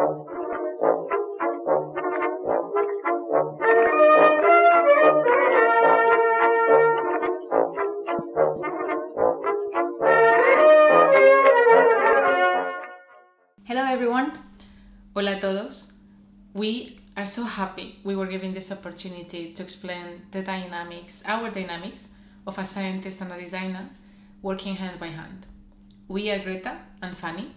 Hello everyone, hola a todos. We are so happy we were given this opportunity to explain our dynamics of a scientist and a designer working hand by hand. We are Greta and Fanny,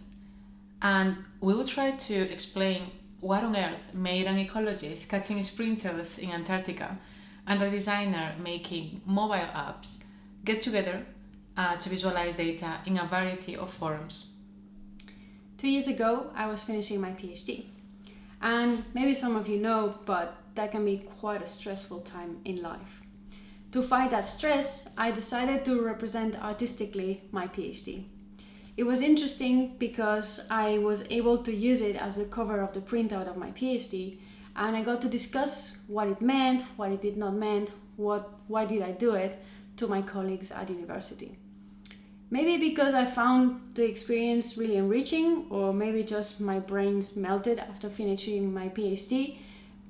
and we will try to explain what on earth made an ecologist catching spring turtles in Antarctica and a designer making mobile apps get together to visualize data in a variety of forms. 2 years ago, I was finishing my PhD. And maybe some of you know, but that can be quite a stressful time in life. To fight that stress, I decided to represent artistically my PhD. It was interesting because I was able to use it as a cover of the printout of my PhD, and I got to discuss what it meant, what it did not mean, why did I do it, to my colleagues at university. Maybe because I found the experience really enriching, or maybe just my brains melted after finishing my PhD.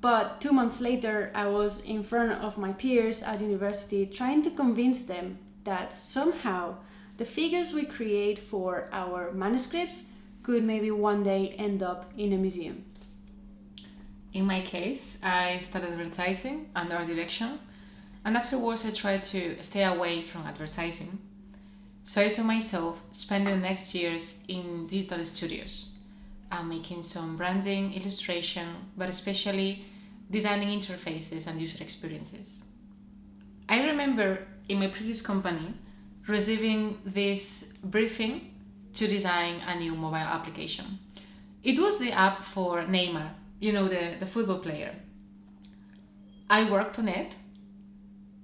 But 2 months later, I was in front of my peers at university trying to convince them that somehow the figures we create for our manuscripts could maybe one day end up in a museum. In my case, I started advertising under our direction, and afterwards I tried to stay away from advertising. So I saw myself spending the next years in digital studios, making some branding, illustration, but especially designing interfaces and user experiences. I remember in my previous company receiving this briefing to design a new mobile application. It was the app for Neymar, the football player. I worked on it,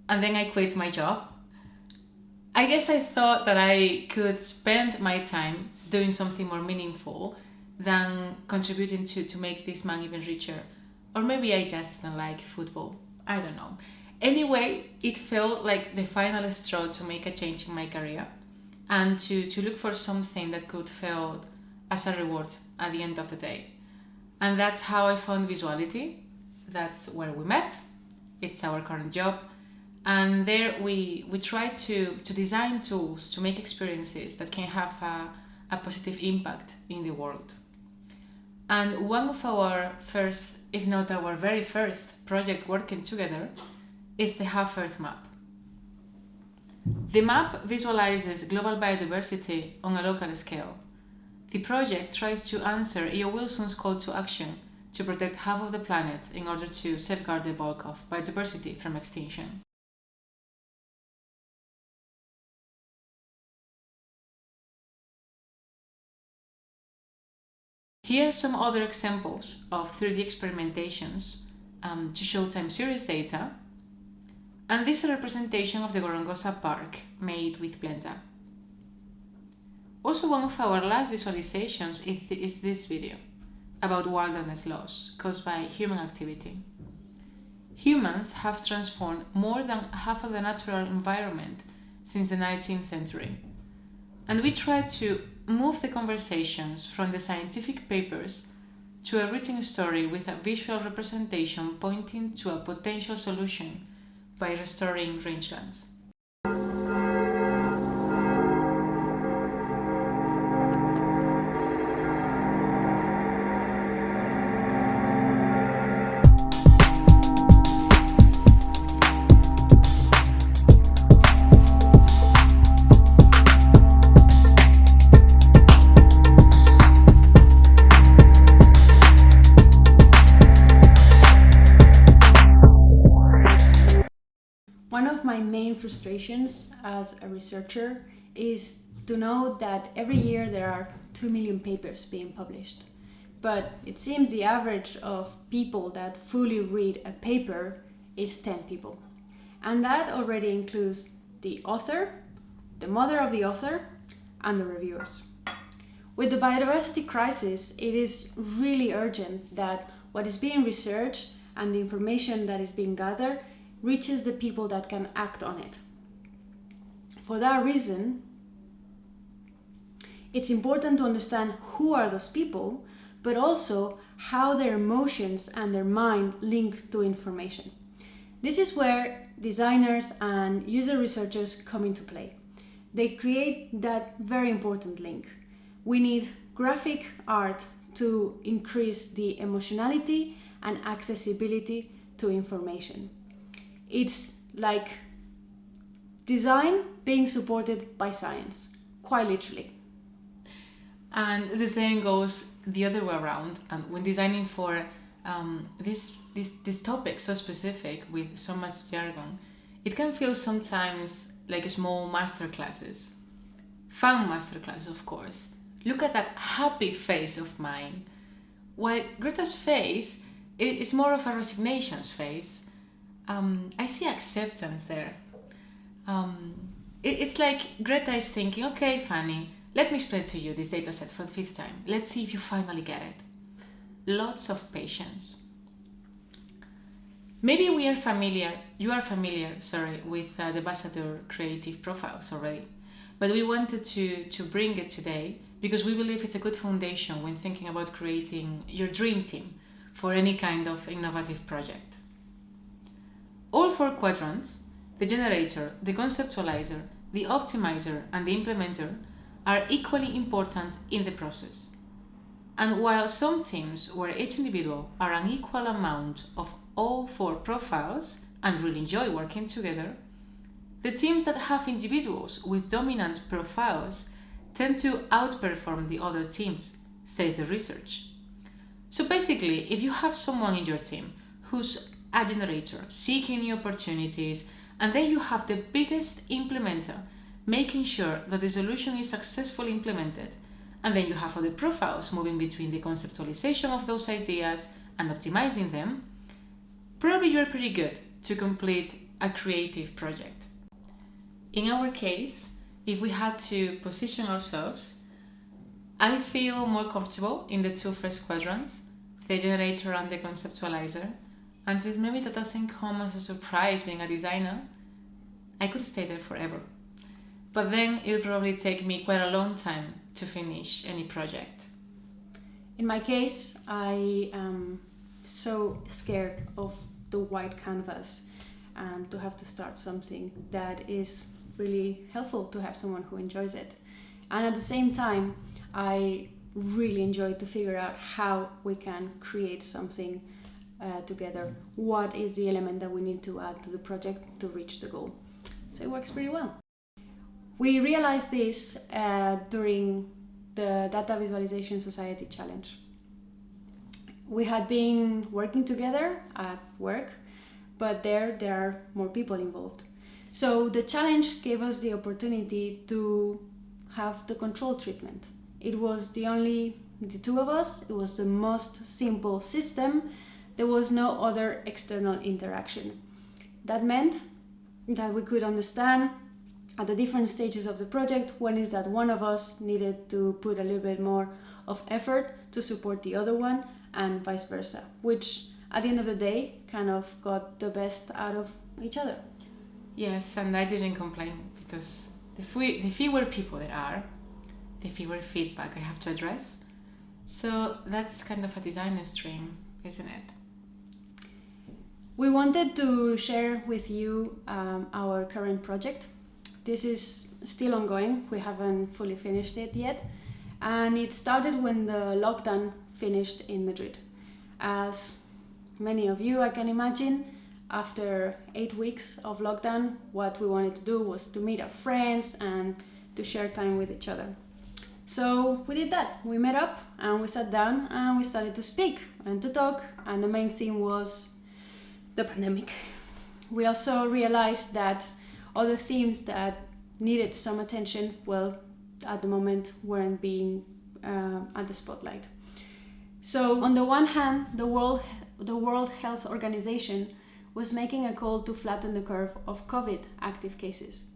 and then I quit my job. I guess I thought that I could spend my time doing something more meaningful than contributing to make this man even richer. Or maybe I just didn't like football. I don't know. Anyway, it felt like the final straw to make a change in my career and to look for something that could feel as a reward at the end of the day. And that's how I found visuality. That's where we met. It's our current job. And there we try to design tools to make experiences that can have a positive impact in the world. And one of our first, if not our very first project working together is the Half Earth map. The map visualizes global biodiversity on a local scale. The project tries to answer E.O. Wilson's call to action to protect half of the planet in order to safeguard the bulk of biodiversity from extinction. Here are some other examples of 3D experimentations to show time series data, and this is a representation of the Gorongosa Park made with Blender. Also, one of our last visualizations is this video about wilderness loss caused by human activity. Humans have transformed more than half of the natural environment since the 19th century, and we try to move the conversations from the scientific papers to a written story with a visual representation pointing to a potential solution by restoring rangelands. One of my main frustrations as a researcher is to know that every year there are 2 million papers being published. But it seems the average of people that fully read a paper is 10 people. And that already includes the author, the mother of the author, and the reviewers. With the biodiversity crisis, it is really urgent that what is being researched and the information that is being gathered reaches the people that can act on it. For that reason, it's important to understand who are those people, but also how their emotions and their mind link to information. This is where designers and user researchers come into play. They create that very important link. We need graphic art to increase the emotionality and accessibility to information. It's like design being supported by science, quite literally. And the same goes the other way around. When designing for this topic so specific with so much jargon, it can feel sometimes like small masterclasses. Fun masterclass, of course. Look at that happy face of mine. While Greta's face is more of a resignation's face. I see acceptance there. It's like Greta is thinking, okay, Fanny, let me explain to you this data set for the 5th time. Let's see if you finally get it. Lots of patience. Maybe you are familiar, with the Ambassador creative profiles already. But we wanted to bring it today because we believe it's a good foundation when thinking about creating your dream team for any kind of innovative project. All 4 quadrants, the generator, the conceptualizer, the optimizer, and the implementer, are equally important in the process. And while some teams where each individual are an equal amount of all 4 profiles and really enjoy working together, the teams that have individuals with dominant profiles tend to outperform the other teams, says the research. So basically, if you have someone in your team who's a generator seeking new opportunities, and then you have the biggest implementer making sure that the solution is successfully implemented, and then you have other profiles moving between the conceptualization of those ideas and optimizing them, probably you're pretty good to complete a creative project. In our case, if we had to position ourselves, I feel more comfortable in the 2 first quadrants, the generator and the conceptualizer, and since maybe that doesn't come as a surprise being a designer, I could stay there forever. But then it would probably take me quite a long time to finish any project. In my case, I am so scared of the white canvas and to have to start something that is really helpful to have someone who enjoys it. And at the same time, I really enjoy to figure out how we can create something together. What is the element that we need to add to the project to reach the goal? So it works pretty well. We realized this during the Data Visualization Society Challenge. We had been working together at work, but there are more people involved. So the challenge gave us the opportunity to have the control treatment. It was the 2 of us, it was the most simple system, there was no other external interaction. That meant that we could understand at the different stages of the project when is that one of us needed to put a little bit more of effort to support the other one and vice versa, which at the end of the day kind of got the best out of each other. Yes, and I didn't complain because the fewer people there are, the fewer feedback I have to address. So that's kind of a designer's dream, isn't it? We wanted to share with you our current project. This is still ongoing. We haven't fully finished it yet. And it started when the lockdown finished in Madrid. As many of you, I can imagine, after 8 weeks of lockdown, what we wanted to do was to meet our friends and to share time with each other. So we did that. We met up and we sat down and we started to speak and to talk, and the main theme was the pandemic. We also realized that other themes that needed some attention, well, at the moment weren't being at the spotlight. So on the one hand, the World Health Organization was making a call to flatten the curve of COVID active cases.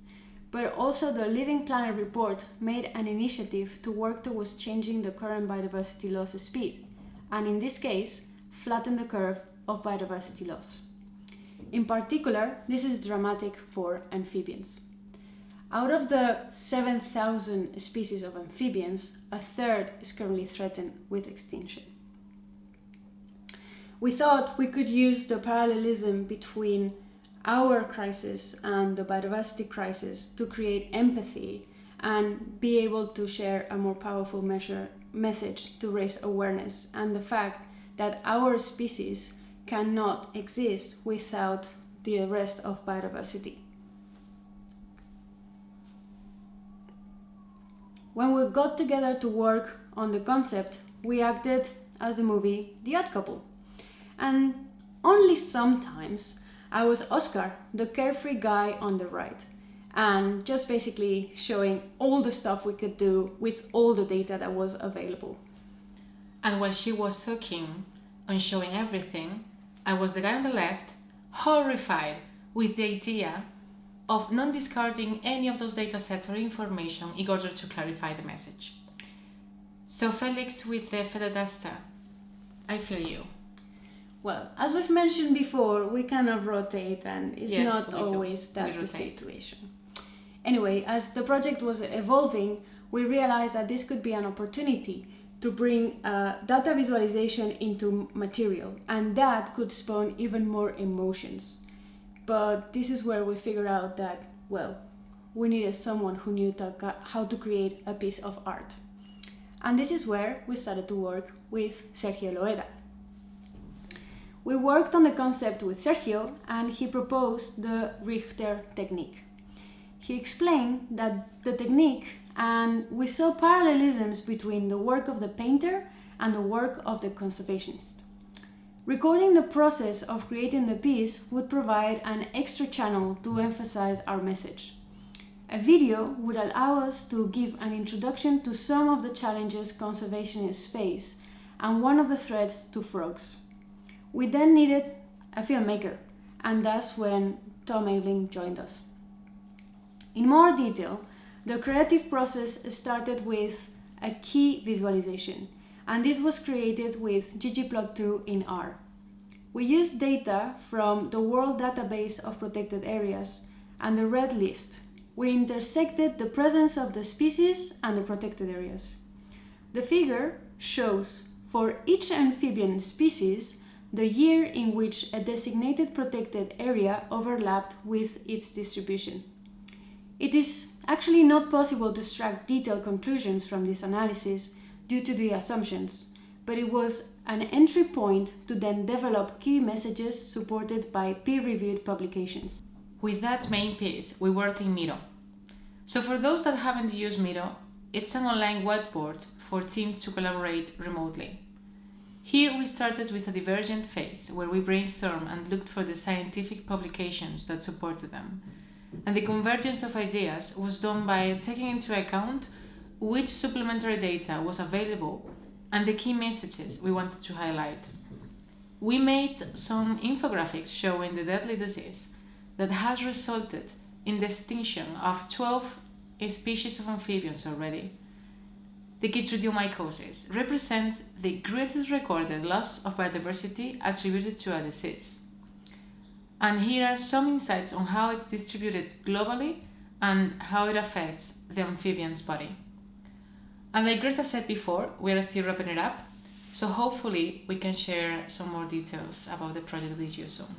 But also the Living Planet report made an initiative to work towards changing the current biodiversity loss speed, and in this case, flatten the curve of biodiversity loss. In particular, this is dramatic for amphibians. Out of the 7,000 species of amphibians, a third is currently threatened with extinction. We thought we could use the parallelism between our crisis and the biodiversity crisis to create empathy and be able to share a more powerful message to raise awareness and the fact that our species cannot exist without the rest of biodiversity. When we got together to work on the concept, we acted as the movie The Odd Couple. And only sometimes I was Oscar, the carefree guy on the right, and just basically showing all the stuff we could do with all the data that was available. And while she was so keen on showing everything, I was the guy on the left, horrified with the idea of not discarding any of those data sets or information in order to clarify the message. So Felix with the feather duster, I feel you. Well, as we've mentioned before, we kind of rotate and it's Yes, not we do. always that We the rotate. situation. Anyway, as the project was evolving, we realized that this could be an opportunity to bring data visualization into material, and that could spawn even more emotions. But this is where we figured out that, well, we needed someone who knew how to create a piece of art. And this is where we started to work with Sergio Loeda. We worked on the concept with Sergio, and he proposed the Richter technique. He explained that the technique, and we saw parallelisms between the work of the painter and the work of the conservationist. Recording the process of creating the piece would provide an extra channel to emphasize our message. A video would allow us to give an introduction to some of the challenges conservationists face and one of the threats to frogs. We then needed a filmmaker, and that's when Tom Eiling joined us. In more detail, the creative process started with a key visualization, and this was created with ggplot2 in R. We used data from the World Database of Protected Areas and the Red List. We intersected the presence of the species and the protected areas. The figure shows, for each amphibian species, the year in which a designated protected area overlapped with its distribution. It is actually not possible to extract detailed conclusions from this analysis due to the assumptions, but it was an entry point to then develop key messages supported by peer-reviewed publications. With that main piece, we worked in Miro. So for those that haven't used Miro, it's an online whiteboard for teams to collaborate remotely. Here we started with a divergent phase where we brainstormed and looked for the scientific publications that supported them. And the convergence of ideas was done by taking into account which supplementary data was available and the key messages we wanted to highlight. We made some infographics showing the deadly disease that has resulted in the extinction of 12 species of amphibians already. The chytridiomycosis represents the greatest recorded loss of biodiversity attributed to a disease. And here are some insights on how it's distributed globally and how it affects the amphibian's body. And like Greta said before, we are still wrapping it up, so hopefully we can share some more details about the project with you soon.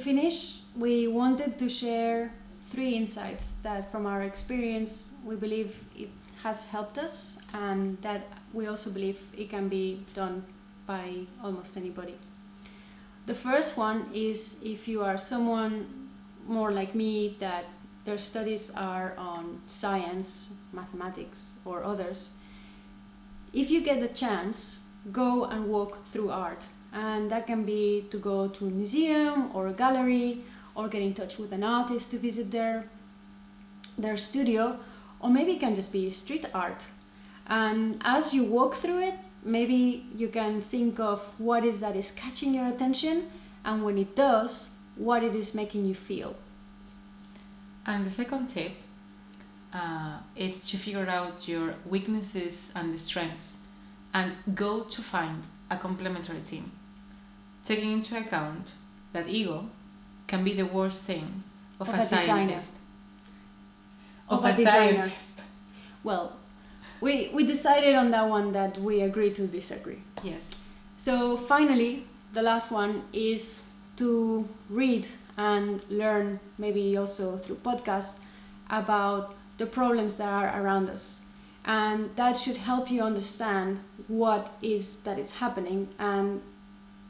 finish, we wanted to share 3 insights that from our experience we believe it has helped us, and that we also believe it can be done by almost anybody. The first one is, if you are someone more like me that their studies are on science, mathematics or others, if you get the chance, go and walk through art. And that can be to go to a museum or a gallery, or get in touch with an artist to visit their studio, or maybe it can just be street art. And as you walk through it, maybe you can think of what is that is catching your attention, and when it does, what it is making you feel. And the second tip, it's to figure out your weaknesses and the strengths, and go to find a complementary team, taking into account that ego can be the worst thing of a scientist. Of a designer. Well, we decided on that one that we agree to disagree. Yes. So finally, the last one is to read and learn, maybe also through podcasts, about the problems that are around us. And that should help you understand what is that is happening, and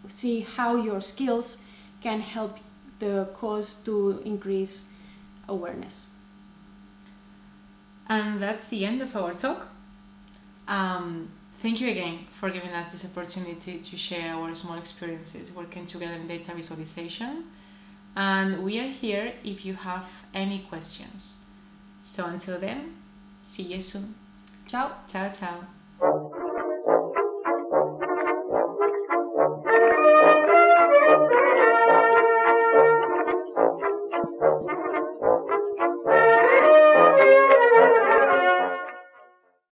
see how your skills can help the cause to increase awareness. And that's the end of our talk. Thank you again for giving us this opportunity to share our small experiences working together in data visualization. And we are here if you have any questions. So until then, see you soon. Ciao. Ciao, ciao.